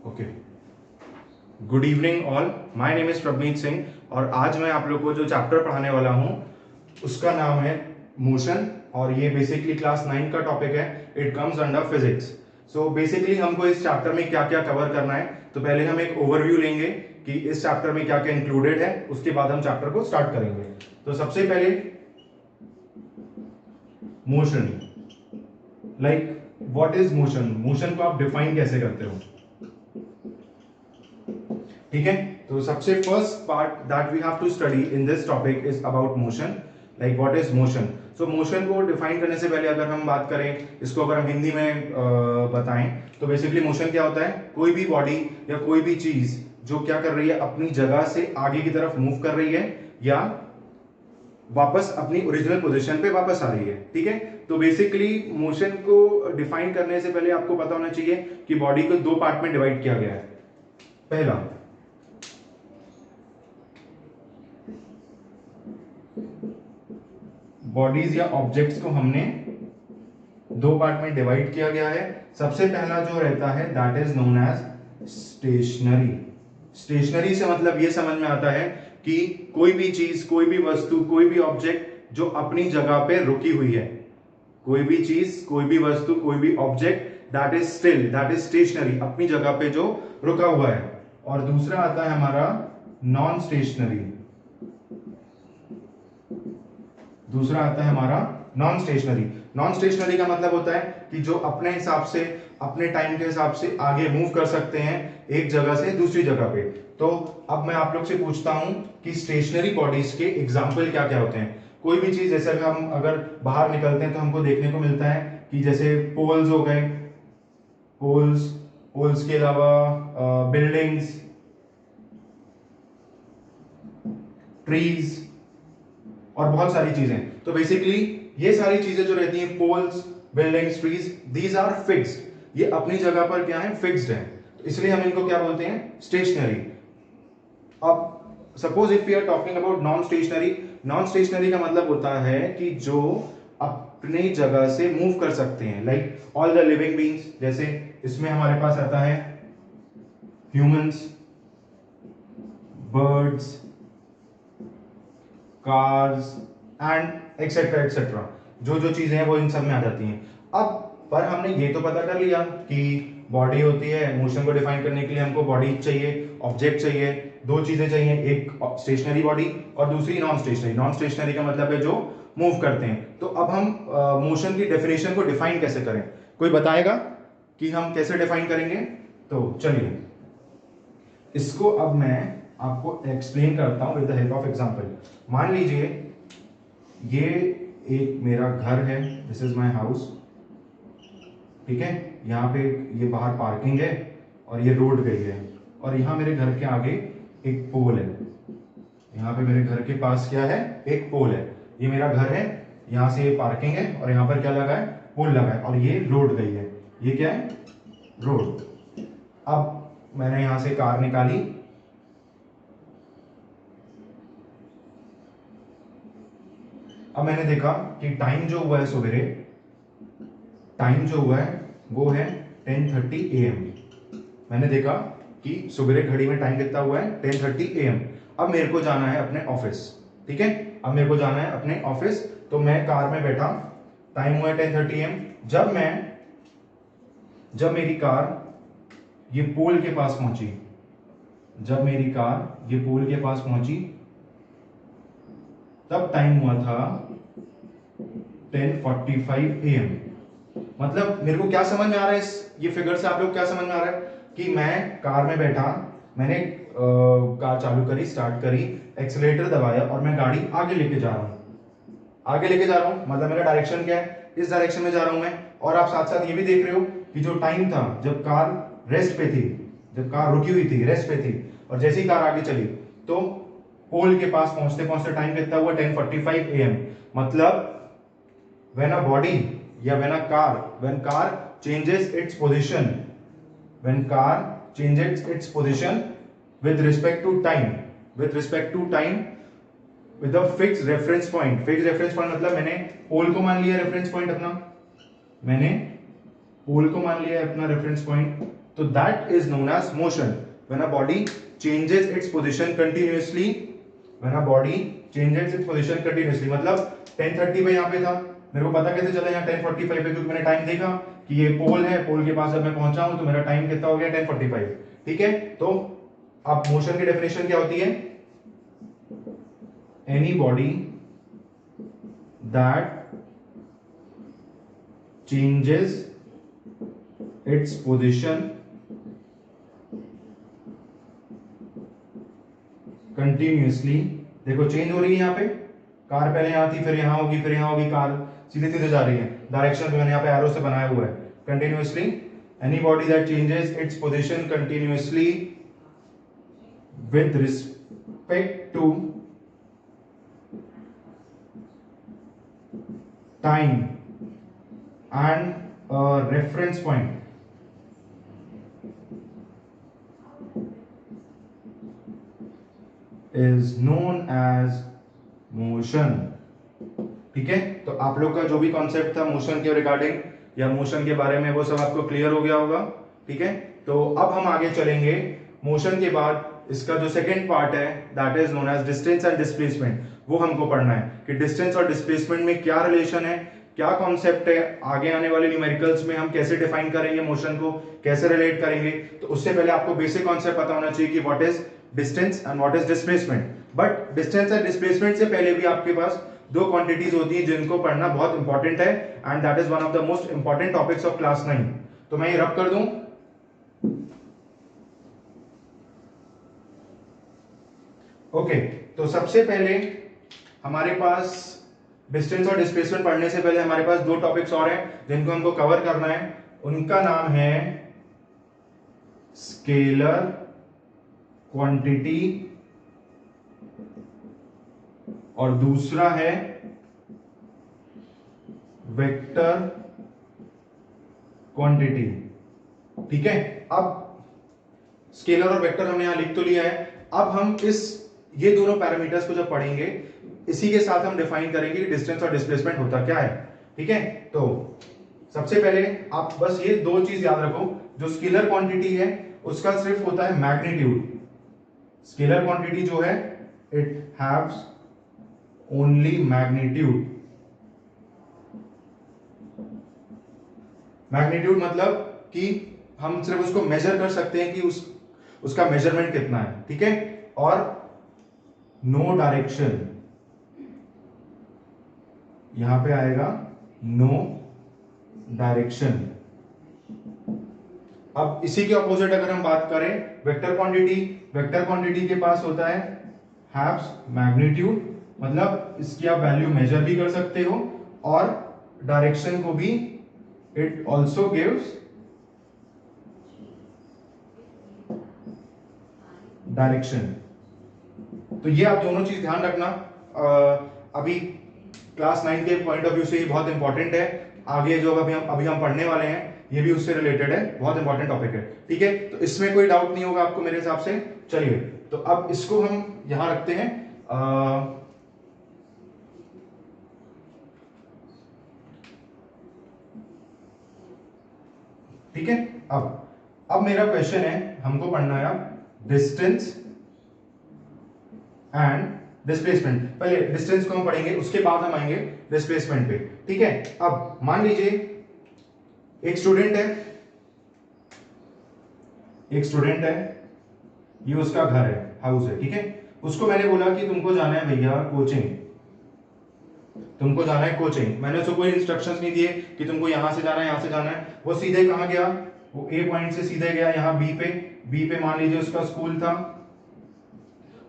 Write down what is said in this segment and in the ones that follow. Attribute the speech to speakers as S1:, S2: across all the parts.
S1: Okay, good evening all. My name is Pravneet Singh और आज मैं आप लोग को जो चैप्टर पढ़ाने वाला हूँ उसका नाम है मोशन और ये बेसिकली क्लास 9 का टॉपिक है। It comes under physics. So basically हमको इस चैप्टर में क्या क्या कवर करना है, तो पहले हम एक ओवरव्यू लेंगे कि इस चैप्टर में क्या क्या इंक्लूडेड है, उसके बाद हम चैप्टर को स्टार्ट करेंगे। तो सबसे पहले motion, like what is motion. Motion को आप डिफाइन कैसे करते हो, ठीक है। तो सबसे first part that we have to study in this topic is about motion, like what is motion. So motion को डिफाइन करने से पहले अगर हम बात करें, इसको अगर हम हिंदी में बताएं तो बेसिकली मोशन क्या होता है, कोई भी बॉडी या कोई भी चीज जो क्या कर रही है, अपनी जगह से आगे की तरफ मूव कर रही है या वापस अपनी ओरिजिनल पोजीशन पे वापस आ रही है, ठीक है। तो बेसिकली मोशन को डिफाइन करने से पहले आपको पता होना चाहिए कि बॉडी को दो पार्ट में डिवाइड किया गया है। पहला, बॉडीज या ऑब्जेक्ट्स को हमने दो पार्ट में डिवाइड किया गया है। सबसे पहला जो रहता है that is known as stationary. Stationary से मतलब यह समझ में आता है कि कोई भी चीज, कोई भी वस्तु, कोई भी ऑब्जेक्ट जो अपनी जगह पे रुकी हुई है। कोई भी चीज, कोई भी वस्तु, कोई भी object that is still, that is stationary, अपनी जगह पे जो रुका हुआ है। और दूसरा आता है हमारा नॉन स्टेशनरी। दूसरा आता है हमारा नॉन स्टेशनरी। नॉन स्टेशनरी का मतलब होता है कि जो अपने हिसाब से, अपने टाइम के हिसाब से आगे मूव कर सकते हैं एक जगह से दूसरी जगह पे। तो अब मैं आप लोग से पूछता हूं कि स्टेशनरी बॉडीज के एग्जाम्पल क्या क्या होते हैं। कोई भी चीज, जैसे हम अगर बाहर निकलते हैं तो हमको देखने को मिलता है कि जैसे पोल्स हो गए, पोल्स, पोल्स के अलावा बिल्डिंग्स, ट्रीज और बहुत सारी चीजें। तो बेसिकली ये सारी चीजें जो रहती हैं, poles, buildings, trees, these are fixed. ये अपनी जगह पर क्या है, फिक्स्ड है। तो इसलिए हम इनको क्या बोलते हैं, स्टेशनरी। अब suppose if we are talking about non stationary, non stationary का मतलब होता है कि जो अपनी जगह से मूव कर सकते हैं, like all the living beings. जैसे इसमें हमारे पास आता है humans, birds, cars and etcetera etcetera. जो जो चीजें हैं वो इन सब में आ जाती हैं। अब पर हमने ये तो पता कर लिया कि बॉडी होती है, मोशन को डिफाइन करने के लिए हमको बॉडी चाहिए, ऑब्जेक्ट चाहिए, दो चीजें चाहिए, एक स्टेशनरी बॉडी और दूसरी नॉन स्टेशनरी। नॉन स्टेशनरी का मतलब है जो मूव करते हैं। तो अब हम मोशन की डेफिनेशन को डिफाइन कैसे करें, कोई बताएगा कि हम कैसे डिफाइन करेंगे? तो चलिए इसको अब मैं आपको एक्सप्लेन करता हूं with the help of example. मान लीजिए ये एक मेरा घर है, दिस इज माय हाउस, ठीक है। यहाँ पे ये बाहर पार्किंग है और ये रोड गई है और यहाँ मेरे घर के आगे एक पोल है। यहाँ पे मेरे घर के पास क्या है, एक पोल है। ये मेरा घर है, यहाँ से ये पार्किंग है और यहाँ पर क्या लगा है, पोल लगा है और ये रोड गई है। ये क्या है, रोड। अब मैंने यहाँ से कार निकाली, अब मैंने देखा कि टाइम जो हुआ है सवेरे, टाइम जो हुआ है वो है 10:30 AM। मैंने देखा कि सवेरे घड़ी में टाइम कितना हुआ है, 10:30 AM। अब मेरे को जाना है अपने ऑफिस, ठीक है। अब मेरे को जाना है अपने ऑफिस, तो मैं कार में बैठा, टाइम हुआ है 10:30 AM। जब मेरी कार ये पोल के पास पहुंची, जब मेरी कार ये पोल के पास पहुंची तब टाइम हुआ था 10:45 AM। मतलब मेरे को क्या समझ में आ रहा है, इस ये फिगर से आप लोग क्या समझ में आ रहा है कि मैं कार में बैठा, मैंने कार चालू करी, स्टार्ट करी, एक्सीलरेटर दबाया और मैं गाड़ी आगे लेके जा रहा हूँ। आगे लेके जा रहा हूँ मतलब मेरा डायरेक्शन क्या है, इस डायरेक्शन में जा रहा हूँ मैं। और आप साथ साथ ये भी देख रहे हो कि जो टाइम था जब कार रेस्ट पे थी, जब कार रुकी हुई थी, रेस्ट पे थी, और जैसे ही कार आगे चली तो पोल के पास पहुंचते पहुंचते टाइम कितना हुआ, 10:45 AM। मतलब when a body या when car changes its position, when car changes its position with respect to time, with respect to time with a fixed reference point। fixed reference point मतलब मैंने पोल को मान लिया reference point अपना, मैंने पोल को मान लिया है अपना रेफरेंस पॉइंट, तो that is known as motion when a body changes its position continuously, when a body changes its position continuously. मतलब 10:30 पे यहाँ पे था, मेरे को पता कैसे चला यहाँ 10:45 पे, क्योंकि मैंने टाइम देखा कि ये पोल है, पोल के पास जब मैं पहुंचा हूं तो मेरा टाइम कितना हो गया 10:45। ठीक है, तो अब मोशन की डेफिनेशन क्या होती है? Any body that changes its position continuously। देखो चेंज हो रही है यहाँ पे, कार पहले यहाँ थी, फिर यहाँ होगी, फिर यहाँ होगी, कार सीधे सीधे जा रही है, डायरेक्शन भी मैंने यहाँ पे एरो से बनाया हुआ है। Continuously, any body that changes its position continuously with respect to time and a reference point is known as motion। ठीक है, तो आप लोग का जो भी कॉन्सेप्ट था मोशन के रिगार्डिंग या मोशन के बारे में, वो सब आपको क्लियर हो गया होगा। ठीक है, तो अब हम आगे चलेंगे। मोशन के बाद इसका जो सेकंड पार्ट है that is known as distance and displacement, वो हमको पढ़ना है कि डिस्टेंस और डिस्प्लेसमेंट में क्या रिलेशन है, क्या कॉन्सेप्ट है, आगे आने वाले न्यूमेरिकल्स में हम कैसे डिफाइन करेंगे मोशन को, कैसे रिलेट करेंगे। तो उससे पहले आपको बेसिक कॉन्सेप्ट पता होना चाहिए कि what is distance and what is displacement. But distance and displacement से पहले भी आपके पास दो क्वांटिटीज होती है जिनको पढ़ना बहुत इंपॉर्टेंट है, and that is one of the most important topics of class 9। तो मैं ये रब कर दूं। ओके, तो सबसे पहले हमारे पास डिस्टेंस और डिस्प्लेसमेंट पढ़ने से पहले हमारे पास दो टॉपिक्स और हैं जिनको हमको कवर करना है। उनका नाम है स्केलर क्वांटिटी और दूसरा है वेक्टर क्वांटिटी। ठीक है, अब स्केलर और वेक्टर हमने यहां लिख तो लिया है। अब हम ये दोनों पैरामीटर्स को जब पढ़ेंगे, इसी के साथ हम डिफाइन करेंगे कि डिस्टेंस और डिस्प्लेसमेंट होता क्या है। ठीक है, तो सबसे पहले आप बस ये दो चीज याद रखो, जो स्केलर क्वांटिटी है उसका सिर्फ होता है मैग्नीट्यूड। स्केलर क्वांटिटी जो है it haves only magnitude. Magnitude मतलब कि हम सिर्फ उसको मेजर कर सकते हैं कि उसका मेजरमेंट कितना है। ठीक है, और नो डायरेक्शन, यहां पे आएगा नो डायरेक्शन। अब इसी के ऑपोजिट अगर हम बात करें वेक्टर क्वांटिटी, वेक्टर क्वांटिटी के पास होता है हैव्स मैग्नीट्यूड, मतलब इसकी आप वैल्यू मेजर भी कर सकते हो और डायरेक्शन को भी इट ऑल्सो गिव्स डायरेक्शन। तो ये आप दोनों चीज ध्यान रखना। अभी क्लास 9 के पॉइंट ऑफ व्यू से ये बहुत इंपॉर्टेंट है। आगे जो अभी हम पढ़ने वाले हैं ये भी उससे रिलेटेड है, बहुत इंपॉर्टेंट टॉपिक है। ठीक है, तो इसमें कोई डाउट नहीं होगा आपको मेरे हिसाब से। चलिए, तो अब इसको हम यहां रखते हैं। ठीक है, अब मेरा क्वेश्चन है, हमको पढ़ना है अब डिस्टेंस एंड डिस्प्लेसमेंट। पहले डिस्टेंस को हम पढ़ेंगे, उसके बाद हम आएंगे डिस्प्लेसमेंट पे। ठीक है, अब मान लीजिए एक स्टूडेंट है, ये उसका घर है, हाउस है। ठीक है, उसको मैंने बोला कि तुमको जाना है भैया कोचिंग, तुमको जाना है कोचिंग। मैंने उसको कोई इंस्ट्रक्शंस नहीं दिए कि तुमको यहां से जाना है, यहां से जाना है। वो सीधे कहां गया? वो ए पॉइंट से सीधे गया यहाँ बी पे। बी पे मान लीजिए उसका स्कूल था,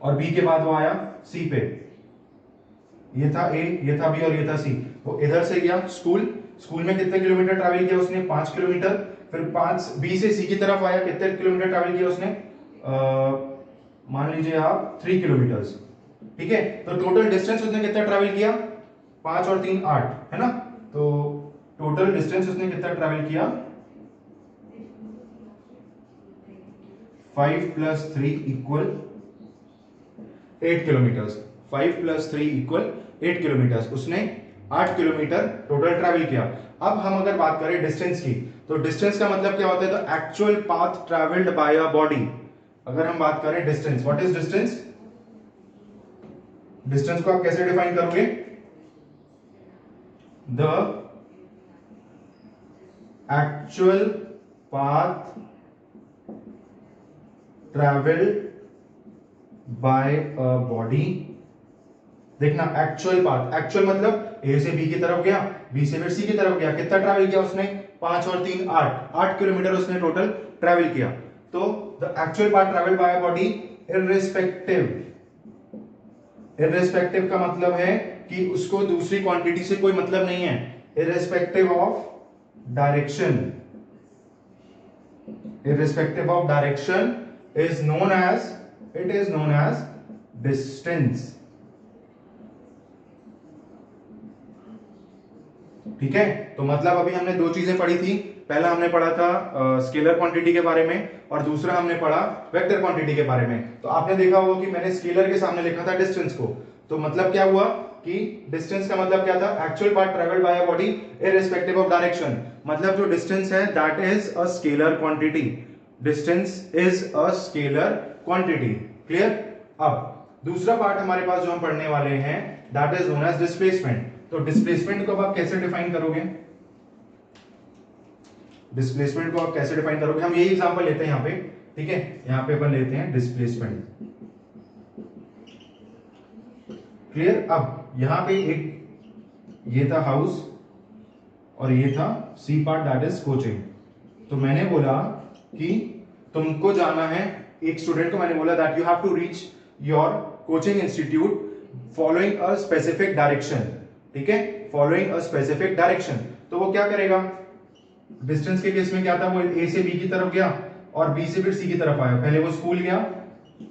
S1: और बी के बाद वो आया सी पे। ये था ए, ये था बी और ये था सी। वो इधर से गया स्कूल में कितने किलोमीटर ट्रैवल किया उसने? 5 किलोमीटर। फिर 5 बी से सी की तरफ आया, कितने किलोमीटर ट्रैवल किया उसने? मान लीजिए आप 3 किलोमीटर। ठीक है, तो टोटल डिस्टेंस उसने कितना ट्रैवल किया? 5 और 3 8, है ना? तो टोटल डिस्टेंस उसने कितना ट्रैवल किया? 5 + 3 = 8 किलोमीटर। 5 + 3 = 8 किलोमीटर। उसने 8 किलोमीटर टोटल ट्रैवल किया। अब हम अगर बात करें डिस्टेंस की, तो डिस्टेंस का मतलब क्या होता है? The actual path travelled by a body. अगर हम बात करें distance, what is distance? Distance को आप कैसे डिफाइन करोगे? The actual path travelled by a body. देखना, एक्चुअल पाथ, एक्चुअल मतलब ए से बी की तरफ गया, बी से फिर सी की तरफ गया, कितना ट्रैवल किया उसने? 5 और 3 8, 8 किलोमीटर उसने टोटल ट्रैवल किया। तो the actual path travel by body irrespective, irrespective का मतलब है कि उसको दूसरी क्वांटिटी से कोई मतलब नहीं है, irrespective of direction, irrespective of direction is known as, it is known as distance. ठीक है, तो मतलब अभी हमने दो चीजें पढ़ी थी। पहला हमने पढ़ा था स्केलर क्वांटिटी के बारे में, और दूसरा हमने पढ़ा वेक्टर क्वांटिटी के बारे में। तो आपने देखा होगा कि मैंने स्केलर के सामने लिखा था डिस्टेंस को, तो मतलब क्या हुआ कि डिस्टेंस का मतलब क्या था? Actual path travelled by a body irrespective of direction. मतलब जो डिस्टेंस है that is a scalar quantity, distance is a scalar quantity. Clear? अब दूसरा पार्ट हमारे पास जो हम पढ़ने वाले हैं that is known as displacement. तो डिस्प्लेसमेंट को आप कैसे डिफाइन करोगे? डिस्प्लेसमेंट को आप कैसे डिफाइन करोगे? हम यही एग्जांपल लेते हैं यहां पे, ठीक है, यहां पे अपन लेते हैं डिस्प्लेसमेंट। क्लियर? अब यहां पे एक ये था हाउस और ये था C part that is coaching. तो मैंने बोला कि तुमको जाना है, एक स्टूडेंट को मैंने बोला that you have to reach your coaching institute following a specific direction. ठीक है, फॉलोइंग अ स्पेसिफिक डायरेक्शन। तो वो क्या करेगा? डिस्टेंस के केस में क्या था? वो ए से बी की तरफ गया और बी से फिर सी की तरफ आया। पहले वो स्कूल गया,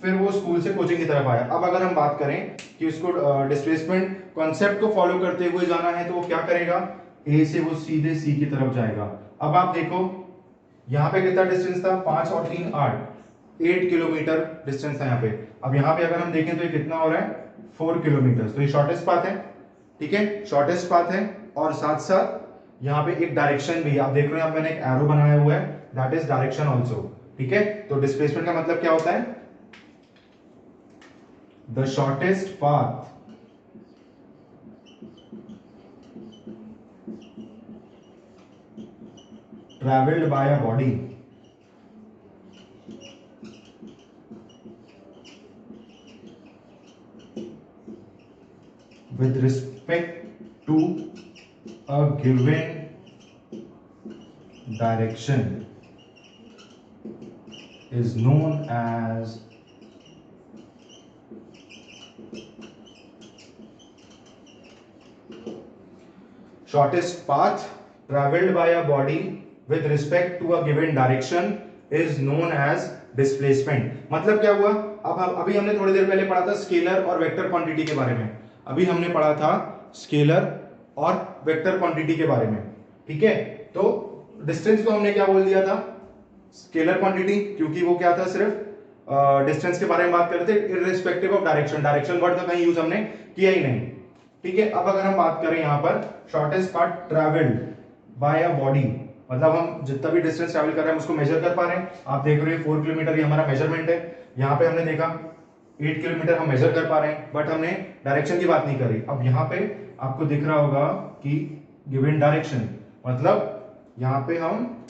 S1: फिर वो स्कूल से कोचिंग की तरफ आया। अब अगर हम बात करें कि उसको डिस्प्लेसमेंट कॉन्सेप्ट को फॉलो करते हुए जाना है, तो वो क्या करेगा? ए से वो सीधे सी की तरफ जाएगा। अब आप देखो यहां पे कितना डिस्टेंस था? 5 और 3 8, 8 किलोमीटर डिस्टेंस था यहाँ पे। अब यहाँ पे अगर हम देखें तो ये कितना हो रहा है? 4 किलोमीटर। तो ये शॉर्टेस्ट पाथ है, ठीक है, शॉर्टेस्ट पाथ है। और साथ साथ यहाँ पे एक डायरेक्शन भी, आप देख रहे हैं, मैंने एक एरो बनाया हुआ है, दैट इज डायरेक्शन ऑल्सो। ठीक है, तो डिस्प्लेसमेंट का मतलब क्या होता है? The shortest path travelled by a body with respect to a given direction is known as shortest path traveled by a body with respect to a given direction is known as displacement। मतलब क्या हुआ? अब अभी हमने थोड़ी देर पहले पढ़ा था स्केलर और वेक्टर क्वांटिटी के बारे में, अभी हमने पढ़ा था स्केलर और वेक्टर क्वांटिटी के बारे में। ठीक है, तो डिस्टेंस को हमने क्या बोल दिया था? स्केलर क्वांटिटी, क्योंकि वो क्या था? सिर्फ डिस्टेंस के बारे में बात कर रहे थे irrespective of direction. Direction word का कहीं यूज हमने किया ही नहीं। ठीक है, अब अगर हम बात करें यहां पर shortest path travelled bye a body, मतलब हम जितना भी डिस्टेंस ट्रैवल कर रहे हैं उसको मेजर कर पा रहे हैं। आप देख रहे हैं 4 किलोमीटर ये हमारा मेजरमेंट है। यहाँ पे हमने देखा 8 किलोमीटर हम मेजर कर पा रहे हैं, बट हमने डायरेक्शन की बात नहीं करी। अब यहाँ पे आपको दिख रहा होगा कि गिवन डायरेक्शन, मतलब यहाँ पे हम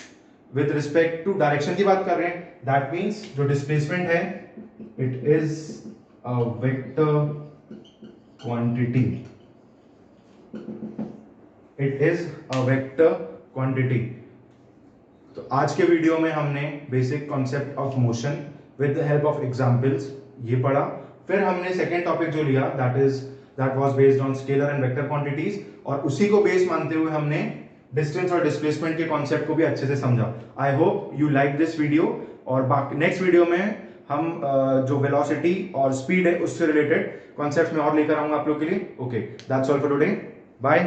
S1: विद रिस्पेक्ट टू डायरेक्शन की बात कर रहे हैं। दैट मीन्स जो डिस्प्लेसमेंट है it is a vector quantity, it is a vector quantity. तो आज के वीडियो में हमने basic concept of motion with the help of examples ये पढ़ा। फिर हमने सेकेंड टॉपिक जो लिया that was based on scalar and vector quantities, और उसी को बेस मानते हुए हमने डिस्टेंस और डिस्प्लेसमेंट के कॉन्सेप्ट को भी अच्छे से समझा। I hope you like this video, और बाकी नेक्स्ट वीडियो में हम जो वेलोसिटी और स्पीड है उससे रिलेटेड कॉन्सेप्ट्स में और लेकर आऊंगा आप लोग के लिए। Okay, that's all for today, bye.